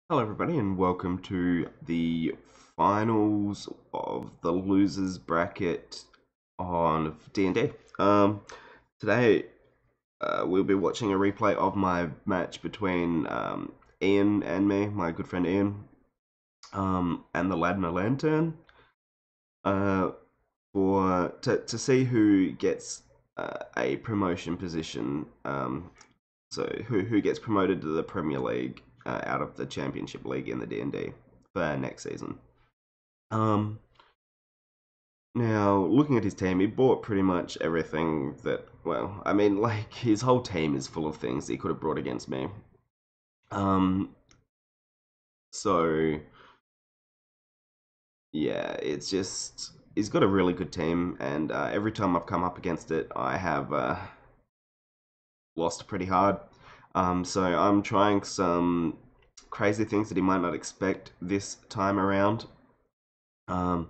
Hello, everybody, and welcome to the finals of the losers bracket on D&D. Today, we'll be watching a replay of my match between Ian and me, my good friend Ian, and the Ladner Lanturn, uh, for to see who gets a promotion position. So who gets promoted to the Premier League out of the Championship League in the D&D for next season. Um, Now, looking at his team, he bought pretty much everything that, well, I mean, like, his whole team is full of things he could have brought against me. Um, so, yeah, it's just, he's got a really good team, and every time I've come up against it, I have lost pretty hard. So I'm trying some crazy things that he might not expect this time around. Um,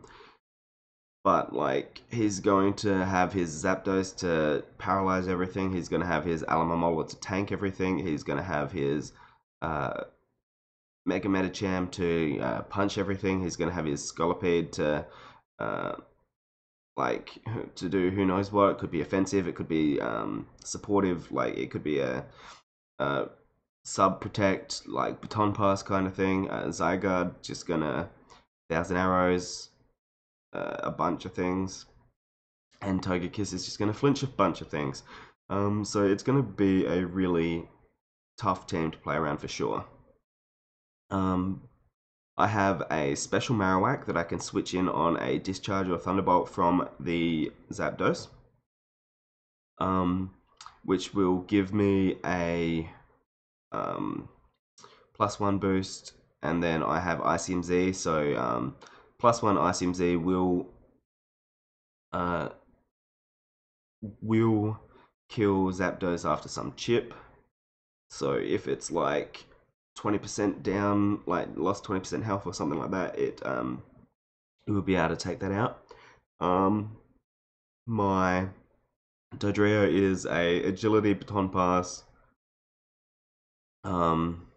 but like he's going to have his Zapdos to paralyze everything. He's going to have his Alamamola to tank everything. He's going to have his uh, Mega Medicham to punch everything. He's going to have his Scolipede to uh, like to do who knows what. It could be offensive. It could be supportive. Like it could be a sub protect like baton pass kind of thing. Zygarde just gonna thousand arrows, a bunch of things, and Togekiss is just gonna flinch a bunch of things. So it's gonna be a really tough team to play around for sure. Um, I have a special Marowak that I can switch in on a Discharge or Thunderbolt from the Zapdos, um, which will give me a +1 boost, and then I have ICM Z, so +1 ICM Z uh, will kill Zapdos after some chip. So if it's like 20% down, like lost 20% health or something like that, it will be able to take that out. My Dodrio is a agility baton pass. Um,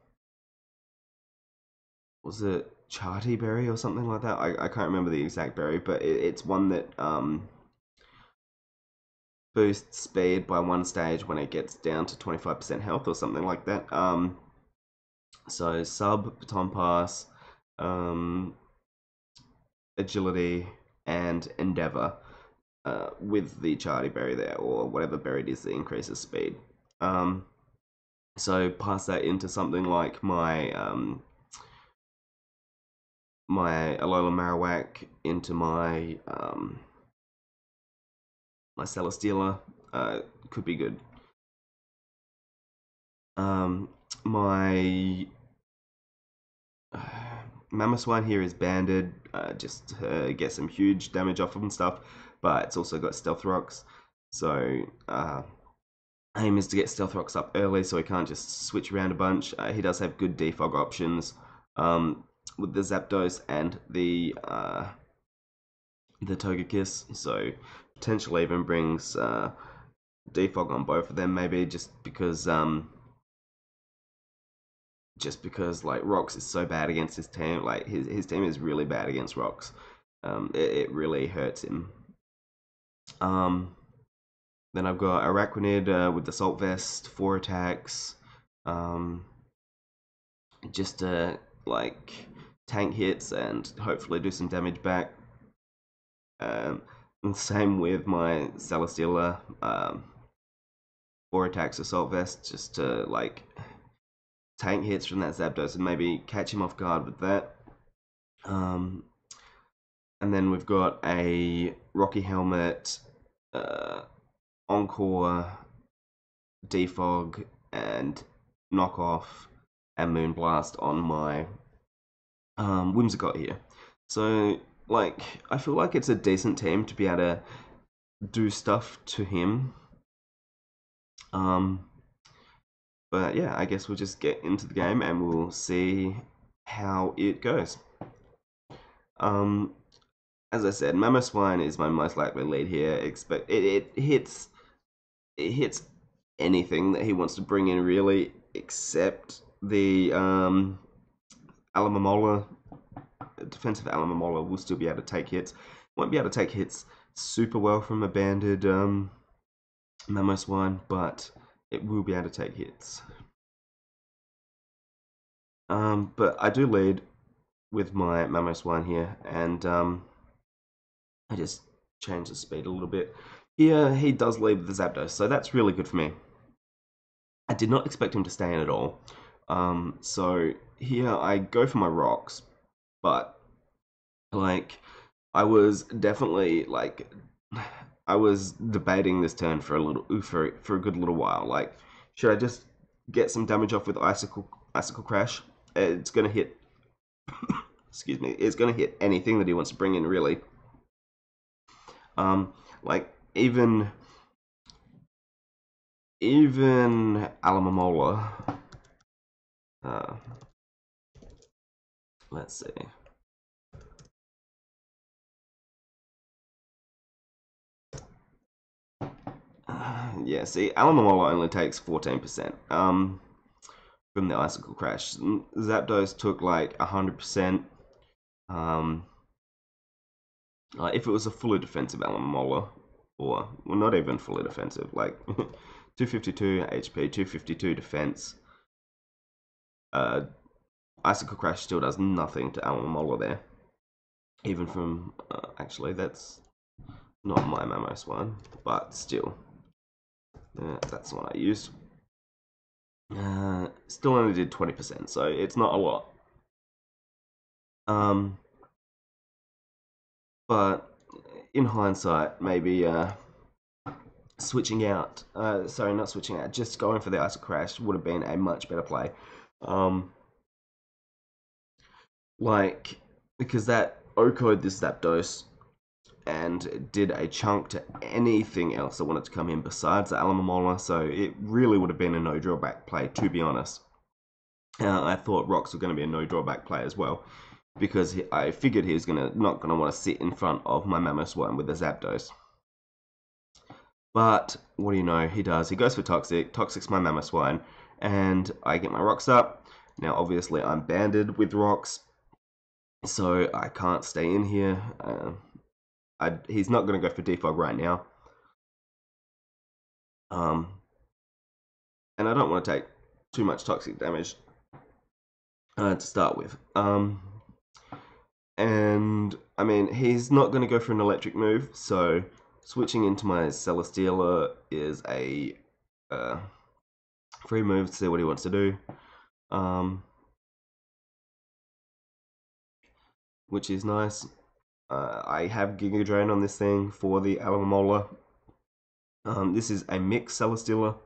was it Charty Berry or something like that? I can't remember the exact berry, but it's one that boosts speed by one stage when it gets down to 25% health or something like that. So sub, baton pass, um, agility, and endeavor with the Charty berry there, or whatever berry it is that increases speed. Um, so pass that into something like my Alola Marowak into my Celesteela. Could be good. My Mamoswine here is banded, just to get some huge damage off of and stuff, but it's also got Stealth Rocks, so aim is to get Stealth Rocks up early so he can't just switch around a bunch. He does have good defog options with the Zapdos and the Togekiss, so potentially even brings defog on both of them maybe just because like Rocks is so bad against his team. Like his team is really bad against Rocks. It really hurts him. Um, then I've got Araquanid with the Salt Vest, 4 attacks, um, just to like tank hits and hopefully do some damage back. And same with my Celesteela, 4 attacks, Assault Vest, just to like tank hits from that Zapdos and maybe catch him off guard with that. Um, and then we've got a Rocky Helmet, uh, Encore, Defog, and Knockoff, and Moonblast on my Whimsicott here. So, like, I feel like it's a decent team to be able to do stuff to him. Um, but yeah, I guess we'll just get into the game and we'll see how it goes. Um, as I said, Mamoswine is my most likely lead here. Expect it hits anything that he wants to bring in really, except the Alamamola, defensive Alamamola will still be able to take hits. Won't be able to take hits super well from a banded Mamoswine, but it will be able to take hits. But I do lead with my Mamoswine here, and I just change the speed a little bit. Here, he does lead with the Zapdos, so that's really good for me. I did not expect him to stay in at all. So here I go for my rocks, but like I was definitely like I was debating this turn for a good little while. Like, should I just get some damage off with icicle crash? It's gonna hit. Excuse me. It's gonna hit anything that he wants to bring in, really. Like even Alamamola. Let's see. Yeah, see, Alamamola only takes 14%. From the icicle crash. Zapdos took like 100%. If it was a fully defensive Alamamola, or well, not even fully defensive, like 252 HP, 252 defense. Icicle Crash still does nothing to Alamamola there. Even from, actually, that's not my Mamoswine, but still. That's the one I used. Still only did 20%, so it's not a lot. But in hindsight, maybe switching out, sorry, not switching out, just going for the Icicle Crash would have been a much better play. Like, because that OHKO'd this Zapdos and did a chunk to anything else that wanted to come in besides the Alamamola, so it really would have been a no drawback play, to be honest. I thought Rocks were going to be a no drawback play as well, because I figured he was not going to want to sit in front of my Mamoswine with the Zapdos. But what do you know, he does. He goes for Toxic, Toxic's my Mamoswine, and I get my Rocks up. Now, obviously, I'm banded with Rocks, so I can't stay in here. He's not going to go for Defog right now. And I don't want to take too much toxic damage to start with. And I mean, he's not going to go for an electric move, so switching into my Celesteela is a free move to see what he wants to do. Which is nice. I have Giga Drain on this thing for the Alamamola. This is a mixed Celesteela,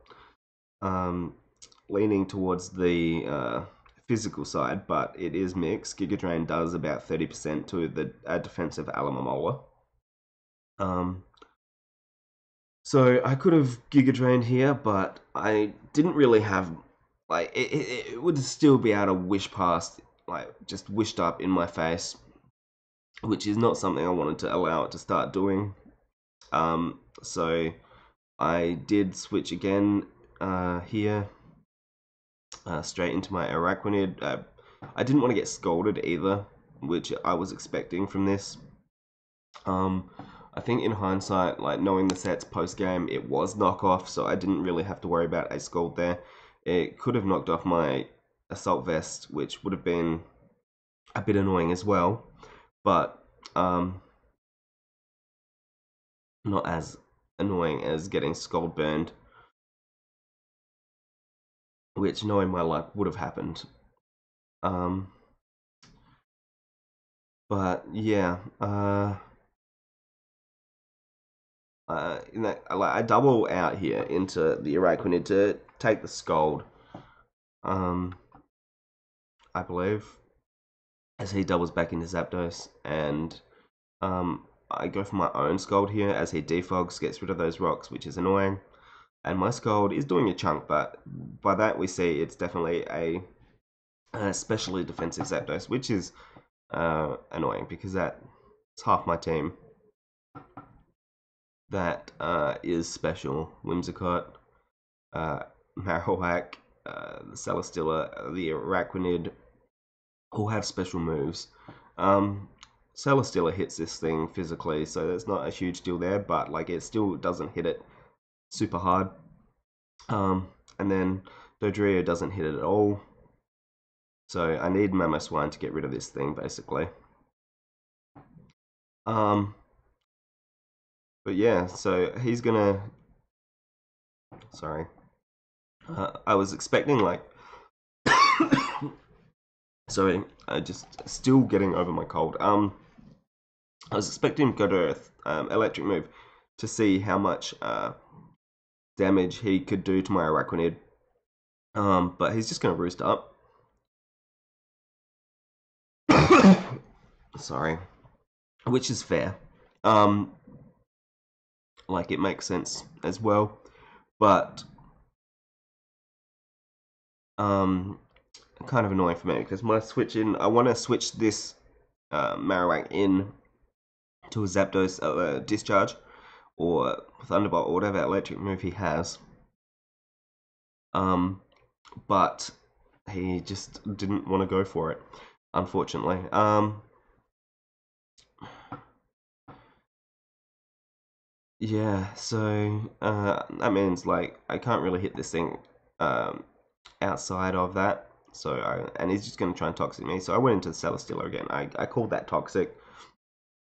leaning towards the physical side, but it is mixed. Giga Drain does about 30% to the defensive Alamamola. So I could have Giga Drained here, but I didn't really have, like, it would still be able to wish past, like, just wished up in my face, which is not something I wanted to allow it to start doing. So I did switch again here, straight into my Araquanid. I didn't want to get scolded either, which I was expecting from this. I think in hindsight, like knowing the sets post game, it was knockoff, so I didn't really have to worry about a scald there. It could have knocked off my Assault Vest, which would have been a bit annoying as well, but not as annoying as getting Scald burned, which, knowing my luck, would have happened. But yeah, I double out here into the Araquanid to take the Scald. I believe, as he doubles back into Zapdos, and I go for my own Scald here as he defogs, gets rid of those rocks, which is annoying. And my Scald is doing a chunk, but by that we see it's definitely a especially defensive Zapdos, which is annoying because that's half my team. That is special. Whimsicott, Marowak, the Celesteela, the Araquanid, who'll have special moves. Um, Celesteela hits this thing physically, so there's not a huge deal there, but like it still doesn't hit it super hard. And then Dodrio doesn't hit it at all. So I need Mamoswine to get rid of this thing, basically. But yeah, so he's gonna. Sorry, I was expecting like. Sorry, I just still getting over my cold. I was expecting him to go to Earth, Electric Move, to see how much damage he could do to my Araquanid. But he's just gonna roost up. Sorry, which is fair. Like it makes sense as well, but kind of annoying for me because my switching. I want to switch this Marowak in to a Zapdos discharge or Thunderbolt or whatever electric move he has. But he just didn't want to go for it, unfortunately. Yeah, so that means like I can't really hit this thing outside of that. So and he's just going to try and toxic me. So I went into the Celesteela again. I called that toxic.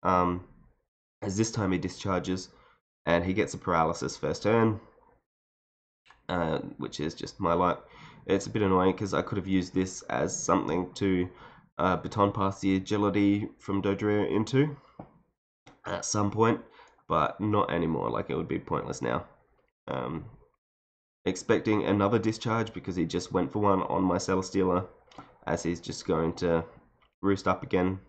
As this time he discharges, and he gets a paralysis first turn, which is just my luck. It's a bit annoying because I could have used this as something to baton pass the agility from Dodrio into at some point, but not anymore. Like it would be pointless now. Expecting another discharge because he just went for one on my Celesteela, as he's just going to roost up again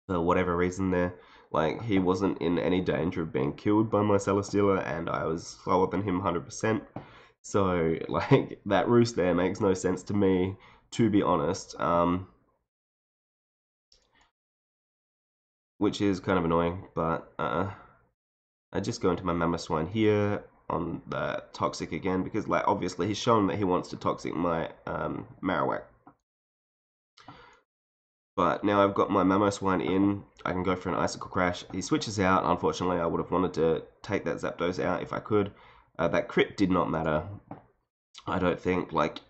for whatever reason there. Like he wasn't in any danger of being killed by my Celesteela, and I was slower than him 100%. So like that roost there makes no sense to me, to be honest. Which is kind of annoying, but I just go into my Mamoswine here on the Toxic again, because like obviously he's shown that he wants to Toxic my Marowak. But now I've got my Mamoswine in, I can go for an Icicle Crash. He switches out. Unfortunately, I would have wanted to take that Zapdos out if I could. That crit did not matter, I don't think. Like,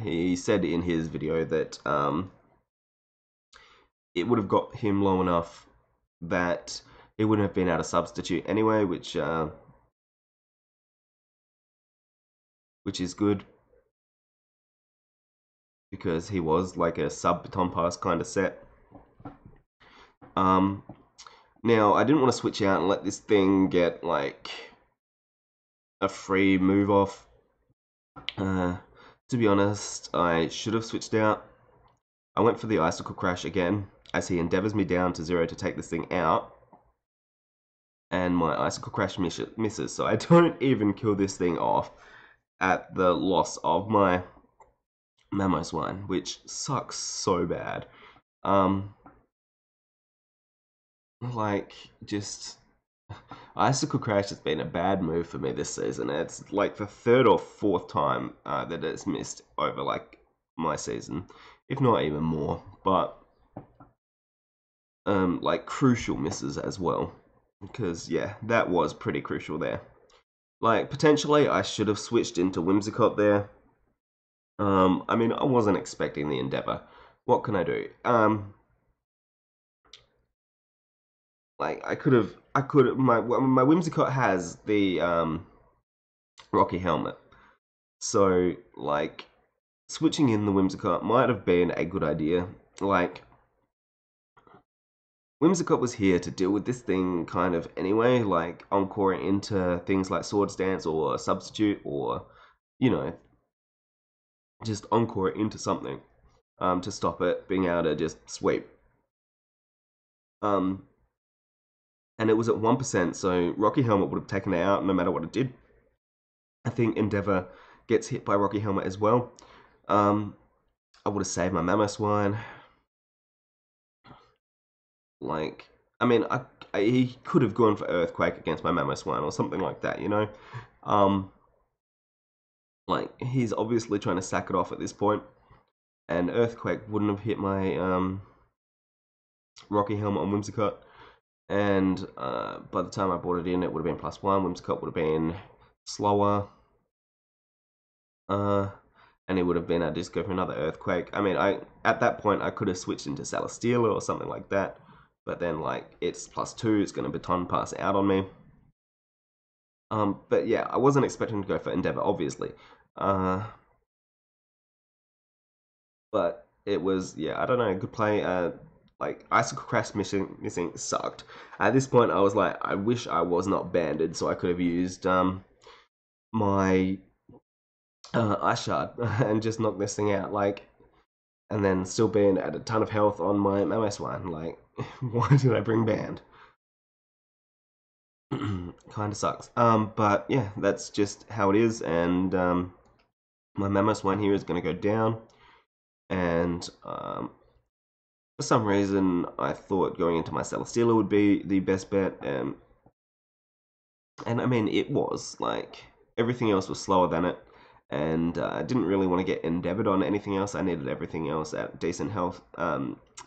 he said in his video that it would have got him low enough that it wouldn't have been able to substitute anyway, which is good, because he was like a sub baton pass kind of set. Now I didn't want to switch out and let this thing get like a free move off. To be honest, I should have switched out. I went for the Icicle Crash again, as he endeavors me down to 0 to take this thing out. And my Icicle Crash misses, so I don't even kill this thing off at the loss of my Mamoswine, which sucks so bad. Like, just Icicle Crash has been a bad move for me this season. It's like the third or fourth time that it's missed over like my season, if not even more. But like crucial misses as well, because yeah, that was pretty crucial there. Like potentially I should have switched into Whimsicott there. I mean, I wasn't expecting the Endeavor. What can I do? Like I could have, my Whimsicott has the Rocky Helmet, so like switching in the Whimsicott might have been a good idea. Like Whimsicott was here to deal with this thing kind of anyway, like encore into things like Swords Dance or Substitute, or you know, just encore into something to stop it being able to just sweep. And it was at 1%, so Rocky Helmet would have taken it out no matter what it did. I think Endeavor gets hit by Rocky Helmet as well. I would have saved my Mamoswine. Like, I mean, he could have gone for Earthquake against my Mamoswine or something like that, you know? Like, he's obviously trying to sack it off at this point. and Earthquake wouldn't have hit my Rocky Helmet on Whimsicott. And by the time I brought it in, it would have been +1. Whimsicott would have been slower. And it would have been, I'd just go for another Earthquake. I mean, at that point, I could have switched into Celesteela or something like that. But then, like, it's +2, it's going to Baton Pass out on me. But yeah, I wasn't expecting to go for Endeavor, obviously. But it was, yeah, I don't know, good play. Like, Icicle Crash missing sucked. At this point, I was like, I wish I was not banded, so I could have used my Ice Shard and just knocked this thing out, like, and then still being at a ton of health on my Mamoswine. Like, why did I bring band? Kind of sucks. But yeah, that's just how it is, and my Mamoswine here is going to go down, and for some reason, I thought going into my Celesteela would be the best bet, and I mean, it was. Like, everything else was slower than it, and I didn't really want to get endeavored on anything else. I needed everything else at decent health.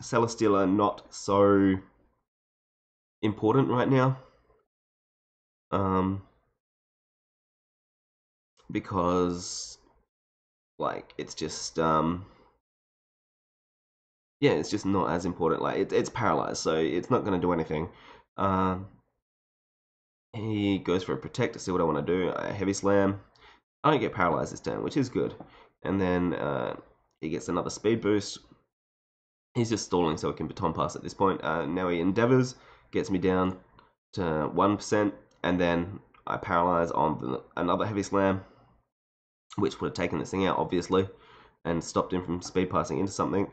Celesteela, not so important right now, because, like, it's just, yeah, it's just not as important. Like, it's paralyzed, so it's not going to do anything. He goes for a protect to see what I want to do. A heavy slam. I don't get paralyzed this turn, which is good. And then he gets another speed boost. He's just stalling so he can Baton Pass at this point. Now he endeavors, gets me down to 1%, and then I paralyze on another heavy slam, which would have taken this thing out, obviously, and stopped him from speed passing into something.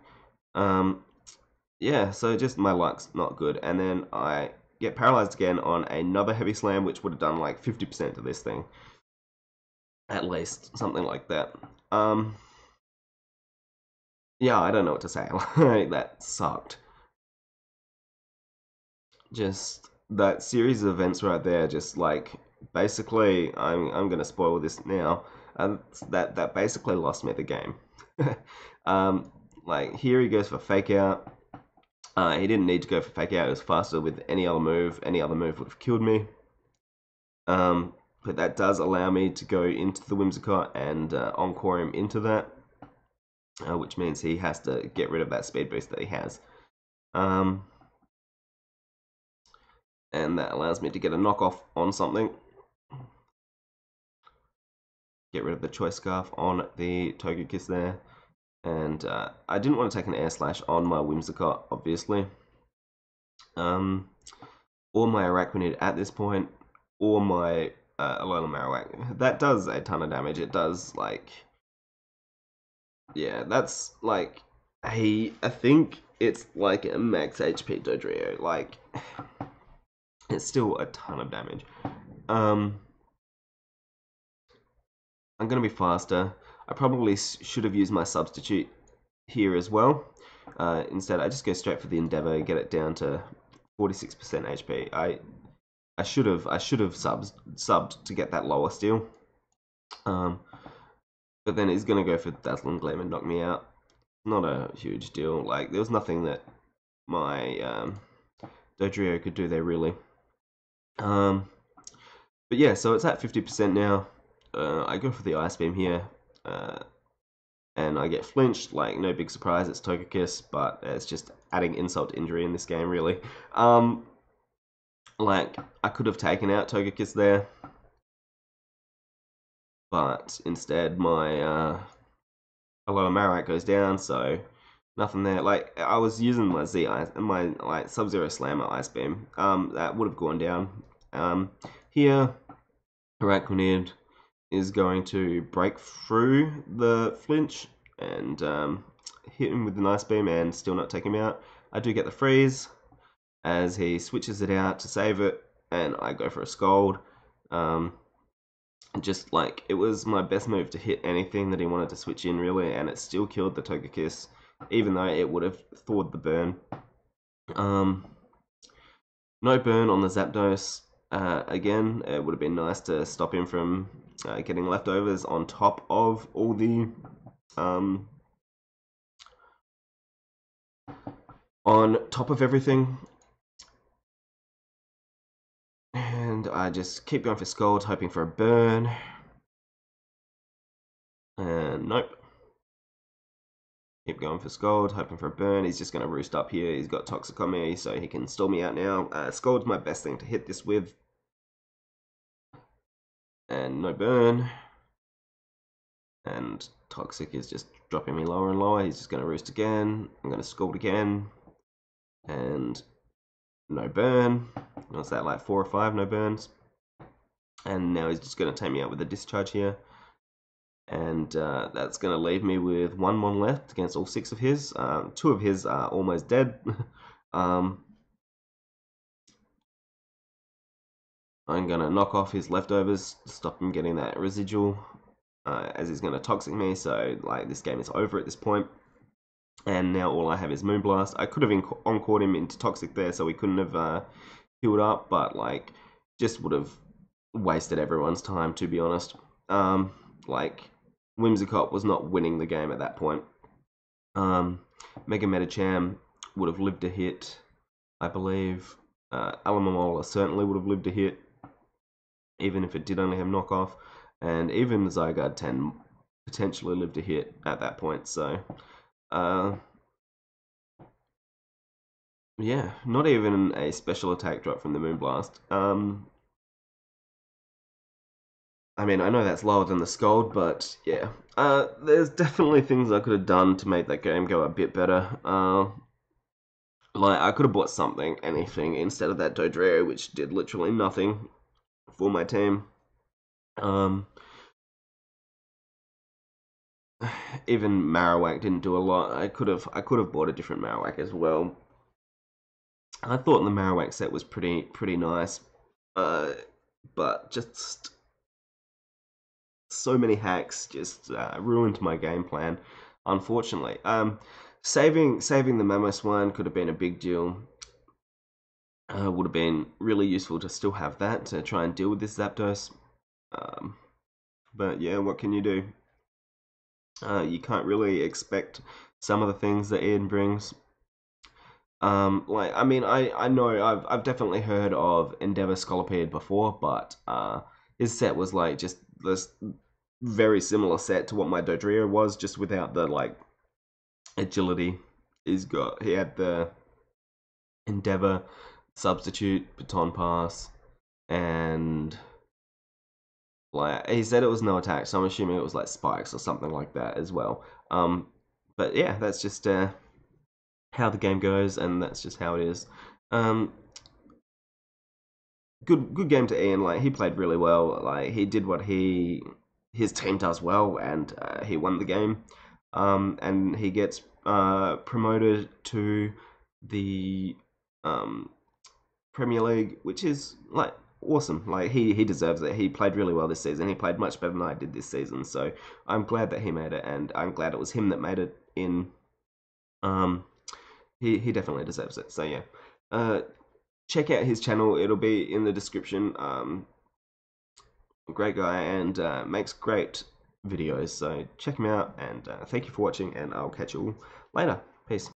Yeah, so just my luck's not good. And then I get paralyzed again on another heavy slam, which would have done like 50% of this thing. At least, something like that. Yeah, I don't know what to say. Like, that sucked. Just that series of events right there, just like, basically, I'm gonna spoil this now. That basically lost me the game. Like, here he goes for fake out. He didn't need to go for fake out. It was faster with any other move. Any other move would have killed me. But that does allow me to go into the Whimsicott and encore him into that, which means he has to get rid of that speed boost that he has. And that allows me to get a knockoff on something. Get rid of the Choice Scarf on the Togekiss there. And I didn't want to take an Air Slash on my Whimsicott, obviously. Or my Araquanid at this point, or my Alola Marowak. That does a ton of damage. It does, like... Yeah, that's, like... I think it's like a max HP Dodrio. Like, it's still a ton of damage. I'm going to be faster. I probably should have used my substitute here as well. Instead, I just go straight for the Endeavor, get it down to 46% HP. I should have subbed to get that lower still. But then he's gonna go for Dazzling Gleam and knock me out. Not a huge deal. Like, there was nothing that my Dodrio could do there really. But yeah, so it's at 50% now. I go for the Ice Beam here. And I get flinched, like, no big surprise, it's Togekiss, but it's just adding insult to injury in this game, really. Like, I could have taken out Togekiss there, but instead my Alola Marowak goes down, so nothing there. Like, I was using my like Sub-Zero Slammer Ice Beam, that would have gone down. Here, Araquanid is going to break through the flinch and hit him with the Ice Beam and still not take him out. I do get the freeze as he switches it out to save it, and I go for a Scold. Just like, it was my best move to hit anything that he wanted to switch in, really, and it still killed the Togekiss, even though it would have thawed the burn. No burn on the Zapdos. Again, it would have been nice to stop him from getting leftovers on top of all the on top of everything. And I just keep going for Scald, hoping for a burn. And nope. Keep going for Scald, hoping for a burn. He's just going to roost up here. He's got Toxic on me, so he can stall me out now. Scald's my best thing to hit this with. And no burn. And Toxic is just dropping me lower and lower. He's just going to roost again. I'm going to Scald again. And no burn. What's that, like 4 or 5 no burns? And now he's just going to take me out with a discharge here. And that's going to leave me with 1 mon left against all 6 of his. 2 of his are almost dead. I'm going to knock off his leftovers, stop him getting that residual, as he's going to toxic me. So like this game is over at this point. And now all I have is Moonblast. I could have encored him into toxic there, so we couldn't have healed up, but like just would have wasted everyone's time, to be honest. Like Whimsicott was not winning the game at that point. Mega Metacham would have lived a hit, I believe. Alamamola certainly would have lived a hit, even if it did only have knockoff. And even Zygarde 10 potentially lived a hit at that point. So, yeah, not even a special attack drop from the Moonblast. I mean, I know that's lower than the Scald, but yeah. There's definitely things I could have done to make that game go a bit better. Like, I could have bought something, anything, instead of that Dodrio, which did literally nothing for my team. Even Marowak didn't do a lot. I could have bought a different Marowak as well. I thought the Marowak set was pretty nice, but just so many hacks just ruined my game plan, unfortunately. Saving the Mamoswine could have been a big deal. Would have been really useful to still have that to try and deal with this Zapdos. But yeah, what can you do? You can't really expect some of the things that Ian brings. Like, I mean, I know I've definitely heard of Endeavor Scolipede before, but his set was like just this very similar set to what my Dodrio was, just without the like agility. He had the Endeavor, Substitute, Baton Pass, and like he said it was no attack, so I'm assuming it was like spikes or something like that as well. But yeah, that's just how the game goes, and that's just how it is. Good game to Ian. Like he played really well. Like he did what his team does well, and he won the game. And he gets promoted to the Premier League, which is like awesome. Like he deserves it. He played really well this season. He played much better than I did this season. So I'm glad that he made it, and I'm glad it was him that made it in. He definitely deserves it. So yeah, check out his channel. It'll be in the description. Great guy, and makes great videos. So check him out, and thank you for watching, and I'll catch you all later. Peace.